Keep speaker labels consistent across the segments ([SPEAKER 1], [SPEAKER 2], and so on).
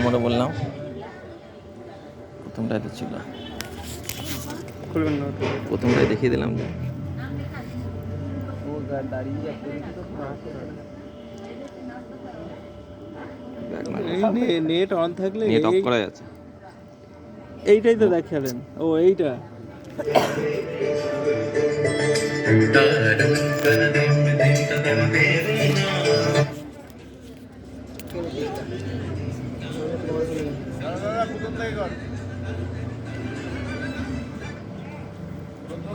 [SPEAKER 1] নম্বরে বললাম, প্রথমটাই তো ছিল, প্রথমটাই দেখিয়ে দিলাম যে
[SPEAKER 2] নেট অন থাকলে
[SPEAKER 1] নেট অফ করা আছে।
[SPEAKER 2] এইটাই তো দেখালেন। ও এইটা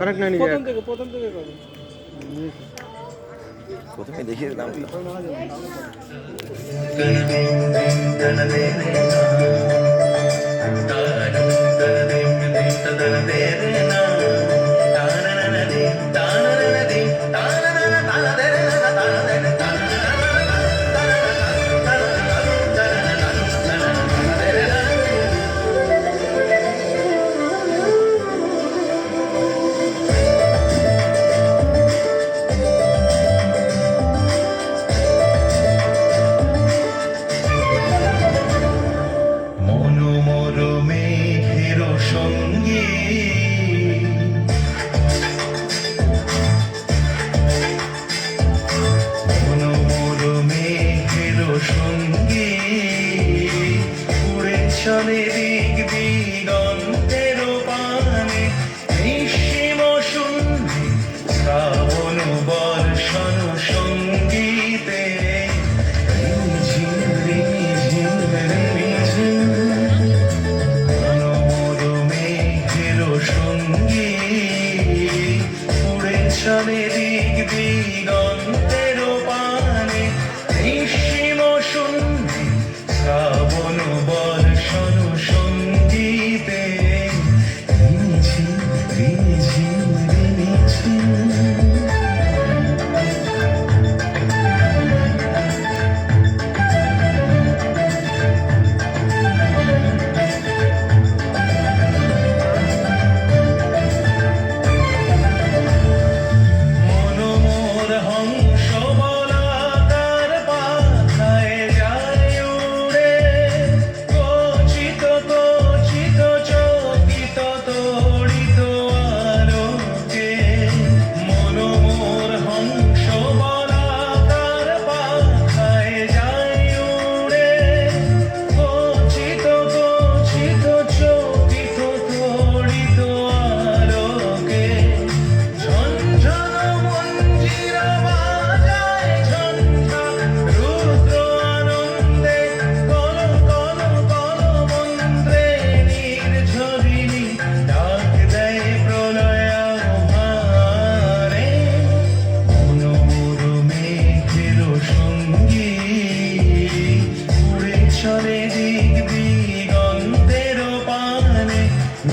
[SPEAKER 2] কারেক্ট না, প্রথম থেকে করো।
[SPEAKER 1] প্রথমে দেখিয়ে দিলাম তো।
[SPEAKER 3] চলে দিক দিগন্তের পানে, নিঃসীম শূন্যে শ্রাবণ বর্ষণ সঙ্গীতে, রিমঝিম রিমঝিম রিমঝিম ঘনমোর মেঘের সঙ্গী, উড়ে চলে দিক দিগন্তের পানে, নিঃসীম শূন্যে শ্রাবণ বর্ষণ সঙ্গীতে, রিমঝিম রিমঝিম রিমঝিম। মনোমোর হংস বলাকার পাখায় যায় উড়ে, কচিত কচিত চকিত তড়িত আলোকে। মনোমোর হংস বলাকার পাখায় যায় উড়ে, কচিত কচিত চকিত তড়িত আলোকে। ঝনঝন মঞ্জিরা বাজায় ঝঞ্ঝা, রুদ্র আনন্দে কল কল কল মন্ত্রে, নির্ঝরিণী ডাক দেয় প্রলয়াবহারে। মনোমোর মেঘের সঙ্গী, উড়ে চলে দিক দিগন্তের পানে,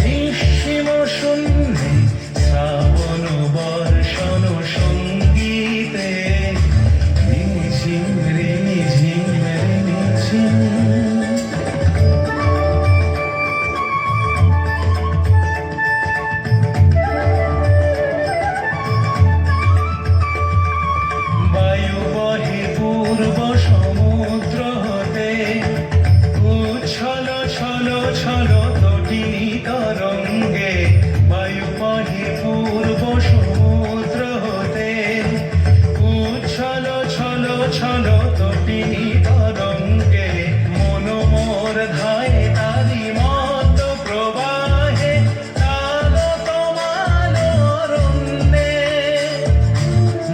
[SPEAKER 3] নিঃসীম শূন্যে শ্রাবণ বর্ষণ সঙ্গীতে, রিমঝিম রিমঝিম রিমঝিম। বায়ু বহে পূর্ব সমুদ্র হতে, উচ্ছল ছল ছল তটিনী তরঙ্গে। বায়ু বহে পূর্ব সমুদ্র হতে, উচ্ছল ছল ছল তটিনী তরঙ্গে। মনোমোর ধায় তারি মত প্রবাহে, তাল তমাল অরণ্যে।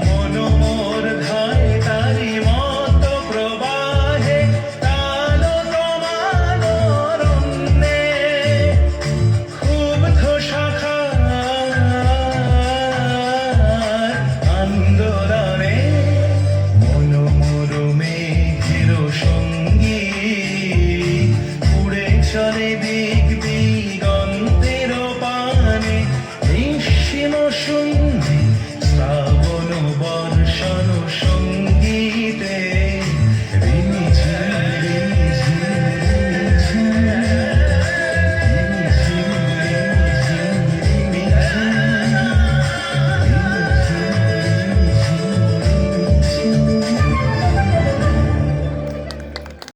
[SPEAKER 3] মনোমোর ধায় তারি মত প্রবাহে, তাল তমাল অরণ্যে। ক্ষুব্ধ শাখার আন্দোলনে, মনোমোর মেঘের সঙ্গী, উড়ে চলে